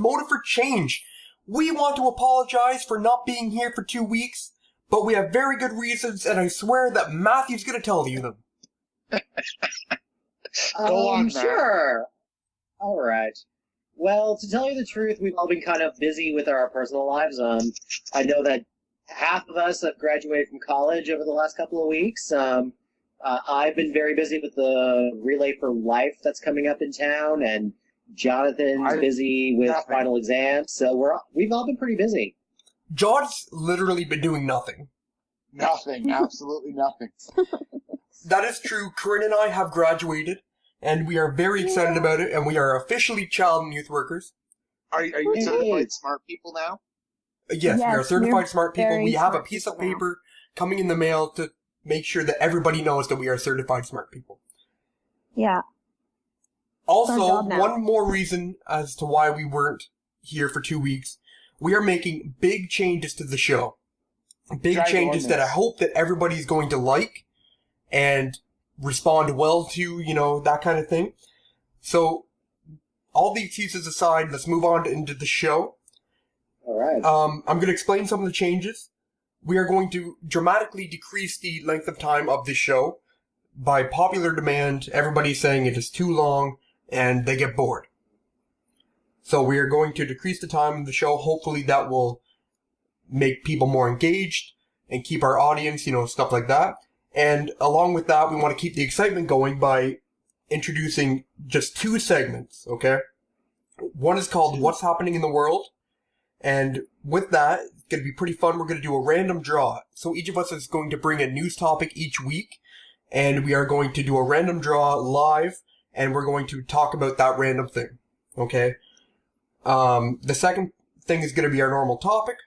Motive4Change. We want to apologize for not being here for 2 weeks, but we have very good reasons, and I swear that Matthew's going to tell you them. Go on, Matt. Sure. All right. Well, to tell you the truth, we've all been kind of busy with our personal lives. I know that half of us have graduated from college over the last couple of weeks. I've been very busy with the Relay for Life that's coming up in town, and Jonathan's busy with final exams. So we've all been pretty busy. John's literally been doing nothing. Nothing. Absolutely nothing. That is true. Carine and I have graduated, and we are very excited about it, and we are officially child and youth workers. Are you certified smart people now? Yes, we are certified smart people. We have a piece of paper coming in the mail to make sure that everybody knows that we are certified smart people. Yeah. Also, one more reason as to why we weren't here for 2 weeks. We are making big changes to the show. Big changes that I hope that everybody's going to like and respond well to, you know, that kind of thing. So, all the excuses aside, let's move on into the show. All right. I'm going to explain some of the changes. We are going to dramatically decrease the length of time of the show. By popular demand, everybody's saying it is too long and they get bored. So we are going to decrease the time of the show. Hopefully that will make people more engaged and keep our audience, you know, stuff like that. And along with that, we want to keep the excitement going by introducing just 2 segments, okay? One is called What's Happening in the World. And with that, it's going to be pretty fun. We're going to do a random draw. So each of us is going to bring a news topic each week. And we are going to do a random draw live. And we're going to talk about that random thing. Okay? The second thing is going to be our normal topic.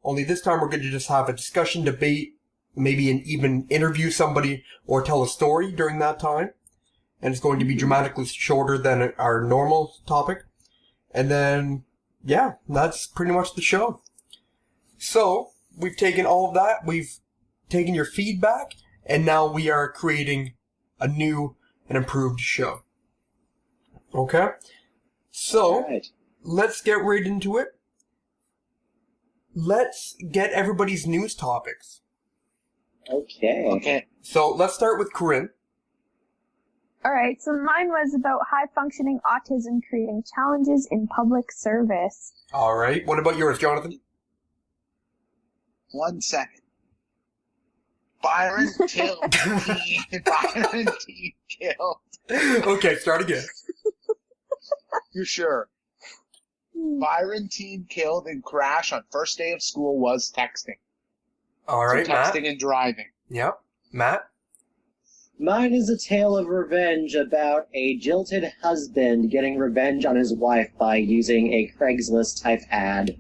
Only this time we're going to just have a discussion, debate, maybe even interview somebody or tell a story during that time. And it's going to be dramatically shorter than our normal topic. And then, yeah, that's pretty much the show. So, we've taken all of that, we've taken your feedback, and now we are creating a new and improved show. Okay? So, let's get right into it. Let's get everybody's news topics. Okay. So, let's start with Carine. Alright, so mine was about high-functioning autism creating challenges in public service. Alright, what about yours, Jonathan? 1 second. Byron killed. Byron T killed. Okay, start again. You sure? Byron teen killed in crash on first day of school was texting. Alright, so texting and driving. Yep. Matt? Mine is a tale of revenge about a jilted husband getting revenge on his wife by using a Craigslist-type ad.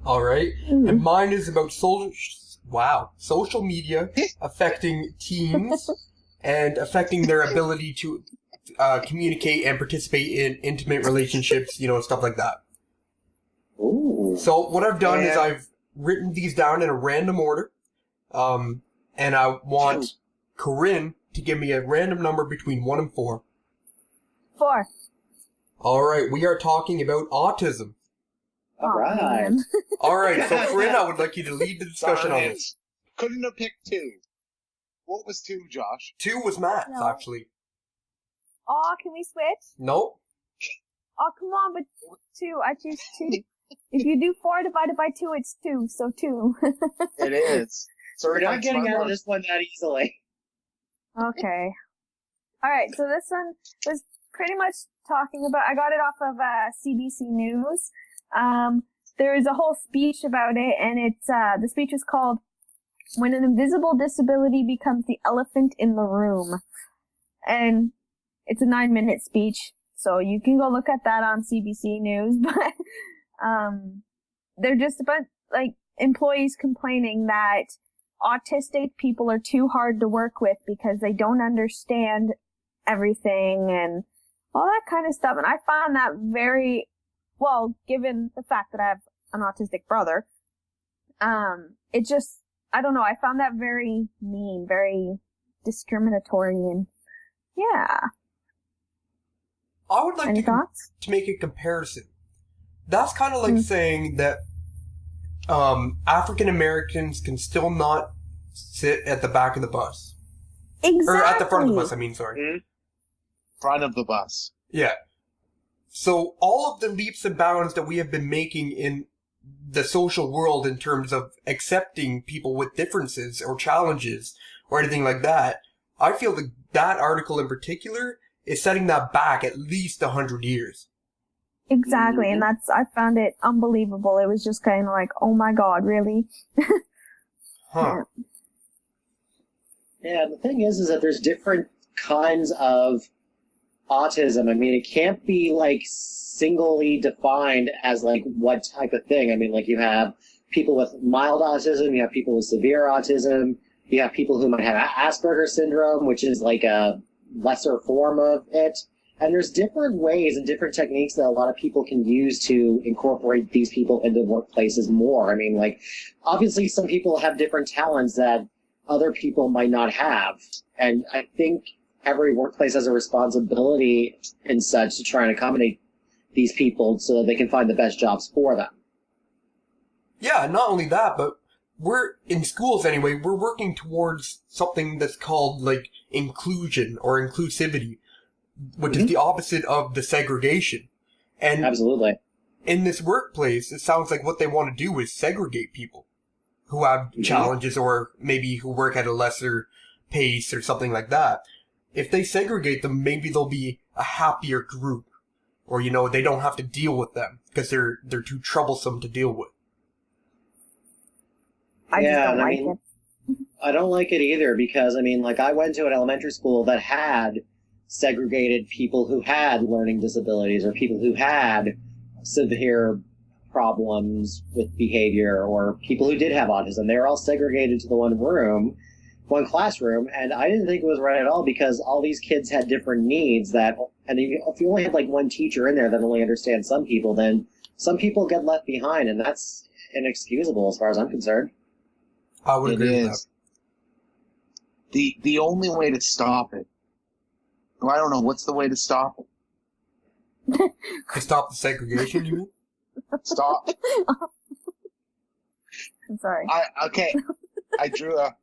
Alright. And mine is about social media affecting teens and affecting their ability to communicate and participate in intimate relationships, you know, stuff like that. Ooh. So what I've done is I've written these down in a random order, and I want Carine to give me a random number between 1 and 4. 4. Alright, we are talking about autism. Alright. Alright, so Carine, I would like you to lead the discussion on this. Couldn't have picked 2. What was 2, Josh? 2 was Matt's, actually. Aw, can we switch? Nope. Oh, come on, but 2. I choose 2. If you do 4 divided by 2, it's 2, so 2. It is. So we're not getting out of this one that easily. Okay. Alright, so this one was pretty much talking about, I got it off of CBC News. There is a whole speech about it, and it's, the speech is called, When an Invisible Disability Becomes the Elephant in the Room. And it's a 9-minute speech, so you can go look at that on CBC News, but, they're just about, like, employees complaining that autistic people are too hard to work with because they don't understand everything and all that kind of stuff. And I found that very, well, given the fact that I have an autistic brother, it just, I don't know, I found that very mean, very discriminatory, and yeah. I would like Any thoughts? to make a comparison. That's kind of like saying that African Americans can still not sit at the back of the bus. Exactly. Or at the front of the bus, I mean, sorry. Mm-hmm. Front of the bus. Yeah. So all of the leaps and bounds that we have been making in the social world in terms of accepting people with differences or challenges or anything like that, I feel that that article in particular is setting that back at least 100 years. Exactly, and I found it unbelievable. It was just kind of like, oh my god, really? Huh. Yeah, the thing is that there's different kinds of autism. I mean, it can't be like singly defined as like what type of thing. I mean, like you have people with mild autism, you have people with severe autism, you have people who might have Asperger's syndrome, which is like a lesser form of it. And there's different ways and different techniques that a lot of people can use to incorporate these people into workplaces more. I mean, like, obviously some people have different talents that other people might not have. And I think every workplace has a responsibility and such to try and accommodate these people so that they can find the best jobs for them. Yeah, not only that, but we're, in schools anyway, we're working towards something that's called, like, inclusion or inclusivity, which is the opposite of the segregation. And absolutely. In this workplace, it sounds like what they want to do is segregate people who have challenges or maybe who work at a lesser pace or something like that. If they segregate them, maybe they'll be a happier group. Or, you know, they don't have to deal with them because they're too troublesome to deal with. I just don't like it. I don't like it either because, I mean, like, I went to an elementary school that had segregated people who had learning disabilities or people who had severe problems with behavior or people who did have autism. They were all segregated to the one classroom, and I didn't think it was right at all because all these kids had different needs and if you only have like one teacher in there that only understands some people, then some people get left behind, and that's inexcusable as far as I'm concerned. I would agree with that. The only way to stop it, well, I don't know, what's the way to stop it? To stop the segregation, you mean? Stop. I'm sorry. I drew a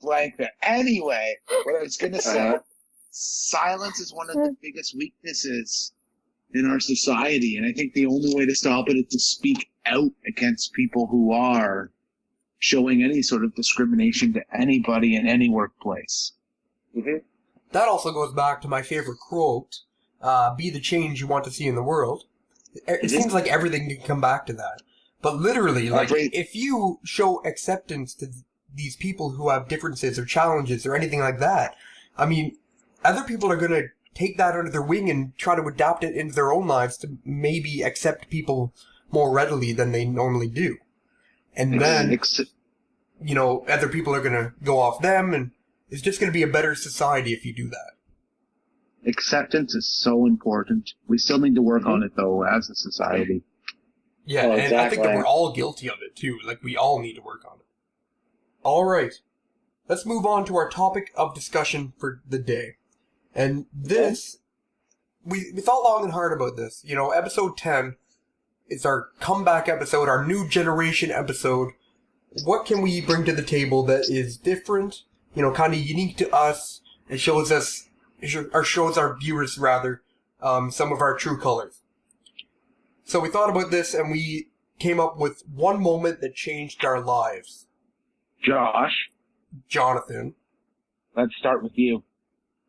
blank there. Anyway, what I was going to say, silence is one of the biggest weaknesses in our society, and I think the only way to stop it is to speak out against people who are showing any sort of discrimination to anybody in any workplace. Mm-hmm. That also goes back to my favorite quote, be the change you want to see in the world. It seems like everything can come back to that. But literally, like, if you show acceptance to these people who have differences or challenges or anything like that, I mean, other people are going to take that under their wing and try to adapt it into their own lives to maybe accept people more readily than they normally do. And then, you know, other people are going to go off them, and it's just going to be a better society if you do that. Acceptance is so important. We still need to work on it, though, as a society. Yeah, and I think that we're all guilty of it, too. Like, we all need to work on it. All right. Let's move on to our topic of discussion for the day. And this, we thought long and hard about this. You know, episode 10 is our comeback episode, our new generation episode. What can we bring to the table that is different, you know, kind of unique to us, and shows our viewers, rather, some of our true colors. So we thought about this, and we came up with one moment that changed our lives. Josh. Jonathan. Let's start with you.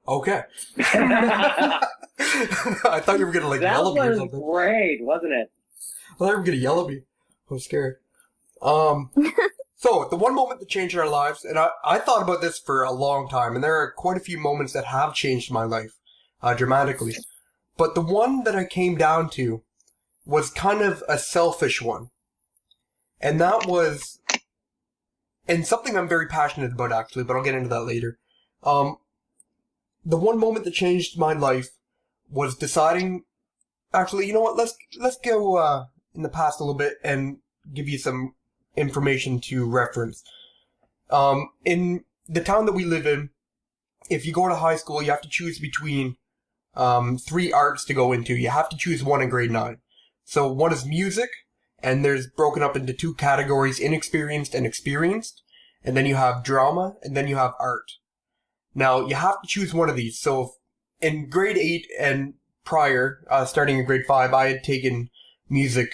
Okay. I thought you were going to, yell at me or something. That was great, wasn't it? I thought you were going to yell at me. I was scared. So, the one moment that changed our lives, and I thought about this for a long time, and there are quite a few moments that have changed my life, dramatically. But the one that I came down to was kind of a selfish one. And that was, and something I'm very passionate about, actually, but I'll get into that later. The one moment that changed my life was deciding, actually, you know what, let's go in the past a little bit and give you some information to reference. In the town that we live in, if you go to high school, you have to choose between 3 arts to go into. You have to choose one in grade 9. So one is music, and there's broken up into two categories, inexperienced and experienced. And then you have drama, and then you have art. Now, you have to choose one of these. So in grade 8 and prior, starting in grade 5, I had taken music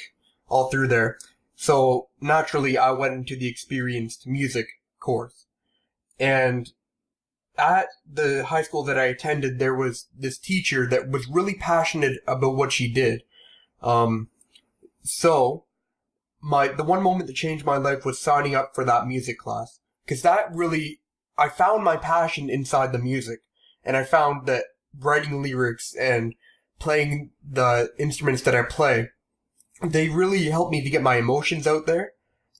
all through there. So naturally, I went into the experienced music course. And at the high school that I attended, there was this teacher that was really passionate about what she did. So the one moment that changed my life was signing up for that music class. Because I found my passion inside the music. And I found that writing lyrics and playing the instruments that I play, they really helped me to get my emotions out there.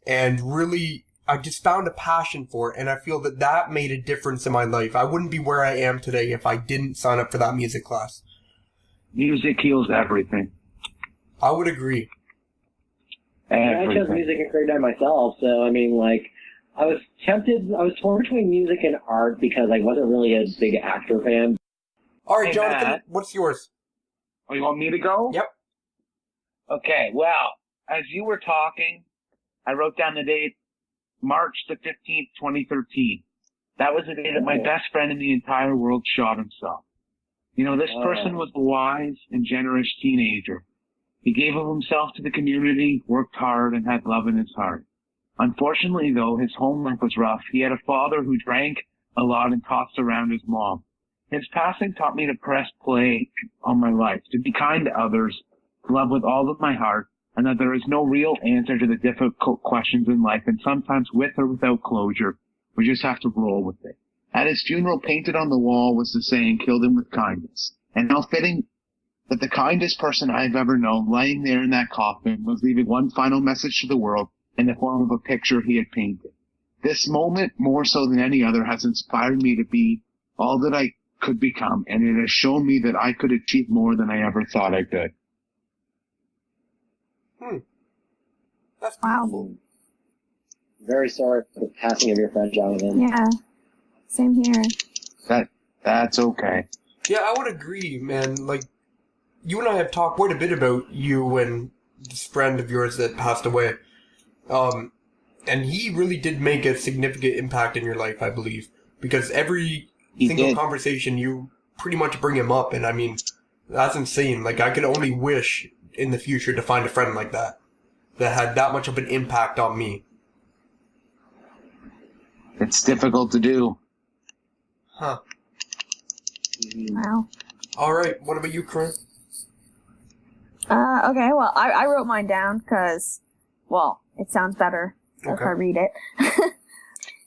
And really, I just found a passion for it. And I feel that made a difference in my life. I wouldn't be where I am today if I didn't sign up for that music class. Music heals everything. I would agree. I chose music in grade 9 myself, so I mean, like, I was torn between music and art because I wasn't really a big actor fan. All right, Hey, Jonathan, Matt. what's yours? Oh, you want me to go? Yep. Okay, well, as you were talking, I wrote down the date, March the 15th, 2013. That was the day that my best friend in the entire world shot himself. You know, this person was a wise and generous teenager. He gave of himself to the community, worked hard, and had love in his heart. Unfortunately, though, his home life was rough. He had a father who drank a lot and tossed around his mom. His passing taught me to press play on my life, to be kind to others, to love with all of my heart, and that there is no real answer to the difficult questions in life, and sometimes with or without closure, we just have to roll with it. At his funeral, painted on the wall was the saying, "Killed him with kindness." And how fitting that the kindest person I've ever known, laying there in that coffin, was leaving one final message to the world in the form of a picture he had painted. This moment, more so than any other, has inspired me to be all that I could become, and it has shown me that I could achieve more than I ever thought I could. That's Wow. beautiful. Very sorry for the passing of your friend, Jonathan. Yeah. Same here. That's okay. Yeah, I would agree, man. Like, you and I have talked quite a bit about you and this friend of yours that passed away. And he really did make a significant impact in your life, I believe. Because every single conversation, you pretty much bring him up. And I mean, that's insane. Like, I could only wish in the future to find a friend like that had that much of an impact on me. It's difficult to do. Huh. Wow. All right. What about you, Carine? Okay, well, I wrote mine down because, well, it sounds better if I read it.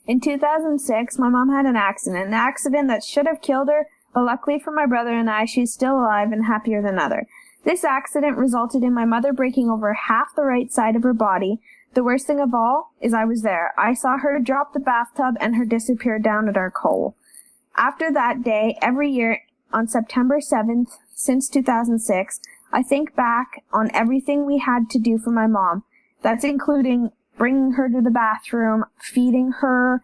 In 2006, my mom had an accident that should have killed her, but luckily for my brother and I, she's still alive and happier than ever. This accident resulted in my mother breaking over half the right side of her body. The worst thing of all is I was there. I saw her drop the bathtub and her disappear down a dark hole. After that day, every year on September 7th, since 2006, I think back on everything we had to do for my mom. That's including bringing her to the bathroom, feeding her,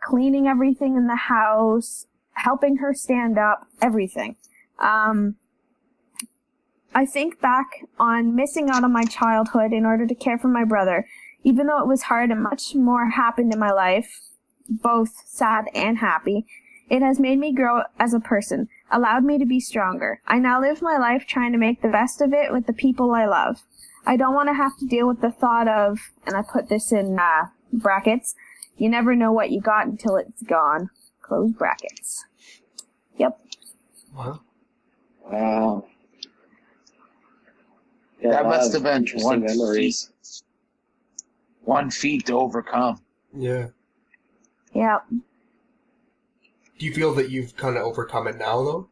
cleaning everything in the house, helping her stand up, everything. I think back on missing out on my childhood in order to care for my brother. Even though it was hard and much more happened in my life, both sad and happy, it has made me grow as a person, allowed me to be stronger. I now live my life trying to make the best of it with the people I love. I don't want to have to deal with the thought of, and I put this in brackets, you never know what you got until it's gone. Close brackets. Yep. Wow. Wow. Yeah, That must have been interesting memories. one feat to overcome. Yeah. Yep. Do you feel that you've kind of overcome it now, though?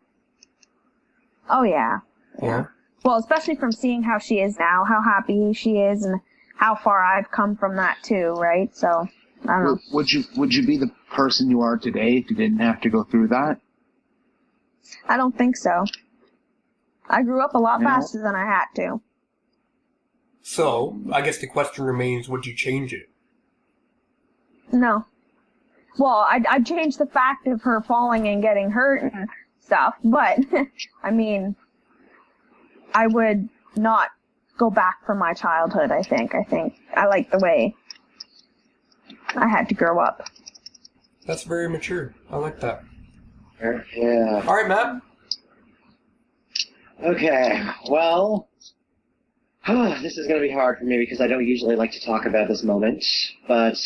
Oh, yeah. Yeah. Well, especially from seeing how she is now, how happy she is, and how far I've come from that too, right? So, I don't know. Would you be the person you are today if you didn't have to go through that? I don't think so. I grew up a lot faster than I had to. So, I guess the question remains, would you change it? No. Well, I'd change the fact of her falling and getting hurt and stuff, but, I mean, I would not go back for my childhood, I think. I like the way I had to grow up. That's very mature. I like that. Yeah. All right, Matt. Okay, well, this is going to be hard for me because I don't usually like to talk about this moment, but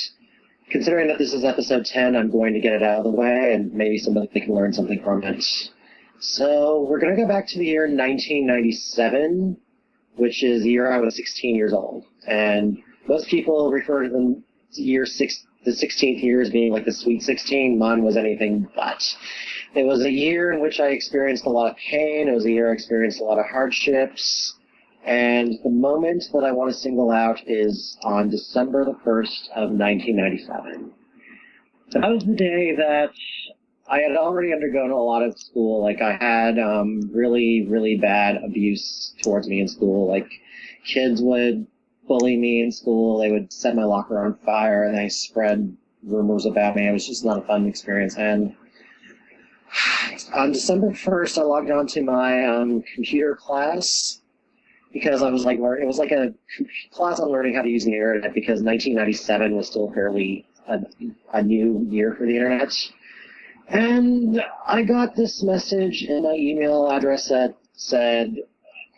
considering that this is episode 10, I'm going to get it out of the way, and maybe somebody can learn something from it. So, we're going to go back to the year 1997, which is the year I was 16 years old. And most people refer to the 16th year as being like the sweet 16. Mine was anything but. It was a year in which I experienced a lot of pain. It was a year I experienced a lot of hardships. And the moment that I want to single out is on December the 1st of 1997. That was the day that I had already undergone a lot of school. Like, I had really, really bad abuse towards me in school. Like, kids would bully me in school. They would set my locker on fire, and they spread rumors about me. It was just not a fun experience. And on December 1st, I logged on to my computer class because I was like, it was like a class on learning how to use the internet, because 1997 was still fairly a new year for the internet. And I got this message in my email address that said,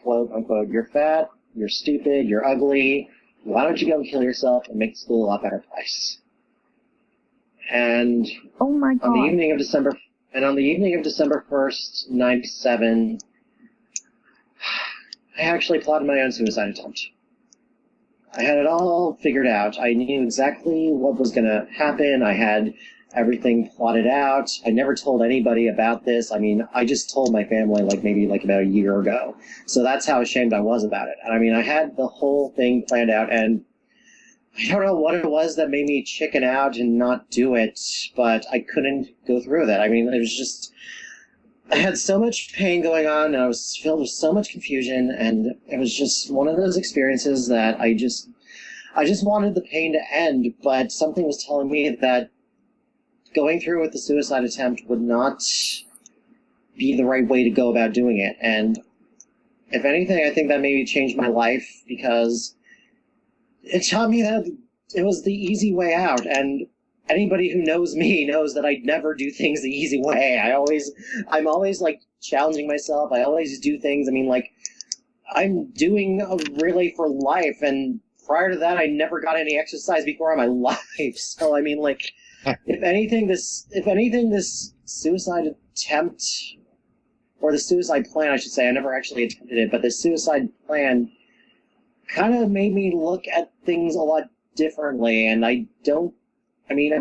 quote unquote, "You're fat, you're stupid, you're ugly. Why don't you go and kill yourself and make school a lot better place?" And Oh my God. on the evening of December 1st, 97, I actually plotted my own suicide attempt. I had it all figured out. I knew exactly what was going to happen. I had everything plotted out. I never told anybody about this. I mean, I just told my family maybe about a year ago. So that's how ashamed I was about it. And I mean, I had the whole thing planned out, and I don't know what it was that made me chicken out and not do it, but I couldn't go through with it. I mean, it was just, I had so much pain going on, and I was filled with so much confusion, and it was just one of those experiences that I just wanted the pain to end, but something was telling me that going through with the suicide attempt would not be the right way to go about doing it. And if anything, I think that maybe changed my life, because it taught me that it was the easy way out. And anybody who knows me knows that I never do things the easy way. I'm always challenging myself. I always do things. I mean, I'm doing a relay for life, and prior to that, I never got any exercise before in my life. So I mean, if anything, this suicide attempt, or the suicide plan, I should say, I never actually attempted it, but the suicide plan kind of made me look at things a lot differently. And I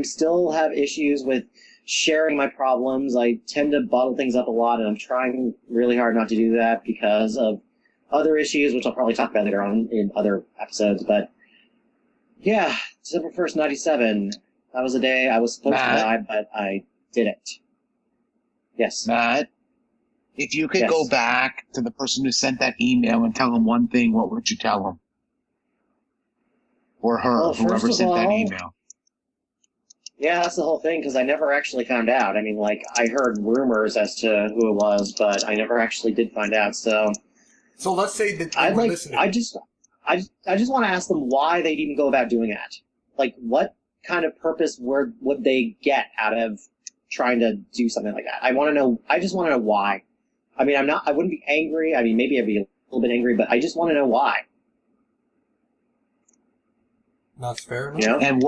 still have issues with sharing my problems. I tend to bottle things up a lot, and I'm trying really hard not to do that because of other issues, which I'll probably talk about later on in other episodes. But yeah, December 1st, 97. That was the day I was supposed to die, but I did it. Yes. Matt, if you could go back to the person who sent that email and tell them one thing, what would you tell them? Or her, Well, whoever sent that email. Yeah, that's the whole thing, because I never actually found out. I mean, I heard rumors as to who it was, but I never actually did find out. So let's say that they were listening. I just want to ask them why they'd even go about doing that. What kind of purpose would they get out of trying to do something like that? I want to know. I just want to know why. I mean, I wouldn't be angry. I mean, maybe I'd be a little bit angry, but I just want to know why. That's fair enough. You know? And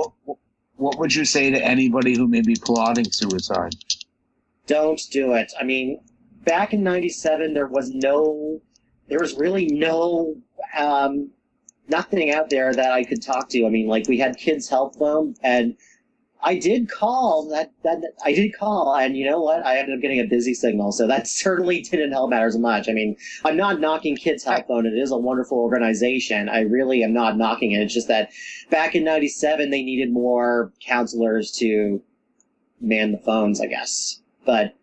what would you say to anybody who may be plotting suicide? Don't do it. I mean, back in 97, there was really no, nothing out there that I could talk to. I mean, we had Kids Help Phone, and I did call and you know what? I ended up getting a busy signal, so that certainly didn't help matters much. I mean, I'm not knocking Kids Help Phone. It is a wonderful organization. I really am not knocking it. It's just that back in 97, they needed more counselors to man the phones, I guess. But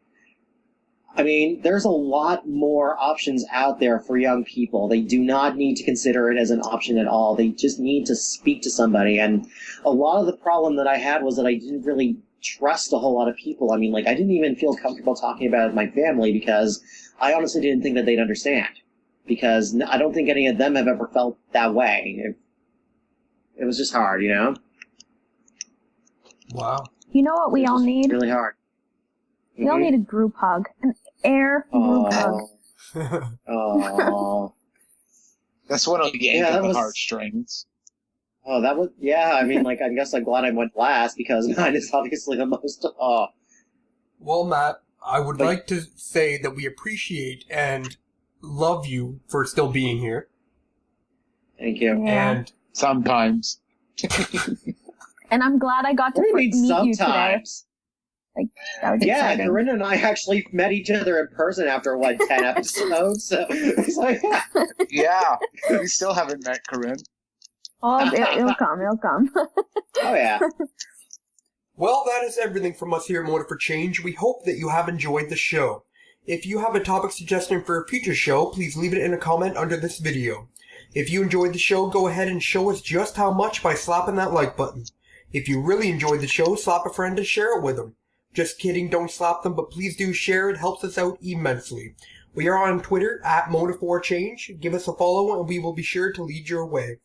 I mean, there's a lot more options out there for young people. They do not need to consider it as an option at all. They just need to speak to somebody. And a lot of the problem that I had was that I didn't really trust a whole lot of people. I mean, I didn't even feel comfortable talking about it with my family because I honestly didn't think that they'd understand. because I don't think any of them have ever felt that way. It was just hard, you know? Wow. You know what we all need? Really hard. We all need a group hug. An air group hug. Oh. That's one of the yank at the heartstrings. Oh, that was, yeah, I mean, like, I guess I'm glad I went last, because mine is obviously the most, Well, Matt, I would like to say that we appreciate and love you for still being here. Thank you. Yeah. And sometimes. And I'm glad I got to meet you today. Like, that was exciting. Carine and I actually met each other in person after, 10 episodes? So it's like, yeah, we still haven't met Carine. Oh, it'll come. Oh, yeah. Well, that is everything from us here at Motive4Change. We hope that you have enjoyed the show. If you have a topic suggestion for a future show, please leave it in a comment under this video. If you enjoyed the show, go ahead and show us just how much by slapping that like button. If you really enjoyed the show, slap a friend and share it with them. Just kidding, don't slap them, but please do share. It helps us out immensely. We are on Twitter at Motive4Change. Give us a follow and we will be sure to lead your way.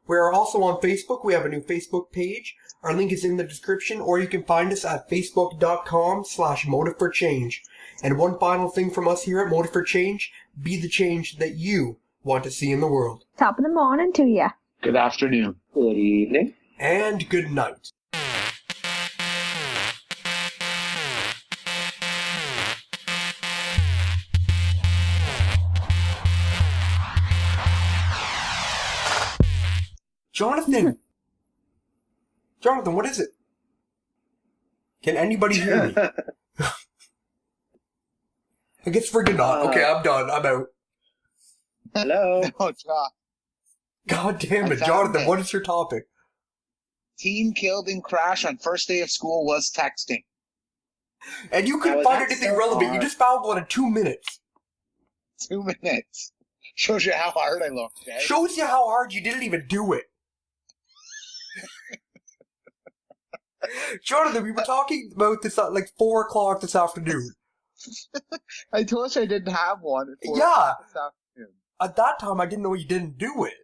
We are also on Facebook. We have a new Facebook page. Our link is in the description, or you can find us at facebook.com/Motive4Change. And one final thing from us here at Motive4Change, be the change that you want to see in the world. Top of the morning to ya. Good afternoon. Good evening. And good night. Jonathan! Jonathan, what is it? Can anybody hear me? I guess friggin' not. Okay, I'm done. I'm out. Hello. Oh, John. God damn it, Jonathan, what is your topic? Teen killed in crash on first day of school was texting. And you couldn't find anything relevant. You just found one in 2 minutes. 2 minutes. Shows you how hard I looked, okay? Shows you how hard you didn't even do it. Jonathan, we were talking about this at like 4 o'clock this afternoon. I told you I didn't have one at 4 Yeah. o'clock this afternoon. At that time, I didn't know you didn't do it.